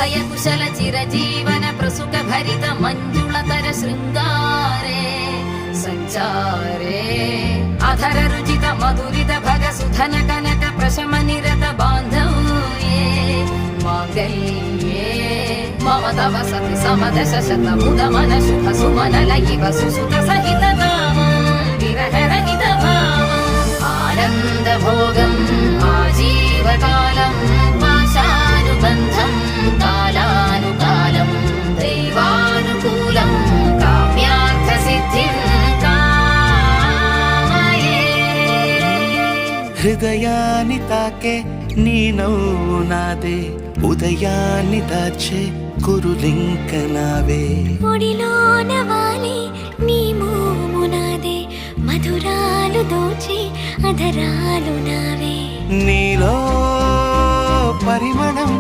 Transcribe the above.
అభయ కుశల చిరజీవన ప్రసుక భరిత మంజుళతర శృంగారే సంచారే అధర రుచిత మధురిత భగ సుధన కనక ప్రశమ నిరత బాంధవ్యే మాంగళ్యే మమ తవ సతి సమదశ శతముదమన శుభ సుమనల ఇవ సుసుత సహిత కామం విరహరహిత భావం ఆనంద భోగం ఆజీవకాలం పాశానుబంధం కాలానుకాలం దైవానుకూలం కామ్యార్థ సిద్ధిం కామయే. హృదయాన్ని తాకే నీ నవ్వు నాదే, ఉదయాన్ని దాచే కురులింక నావే. ఒడిలోన వాలి నీ మోము నాదే, మధురాలు దోచి అధరాలు నావే. నీలో పరిమళం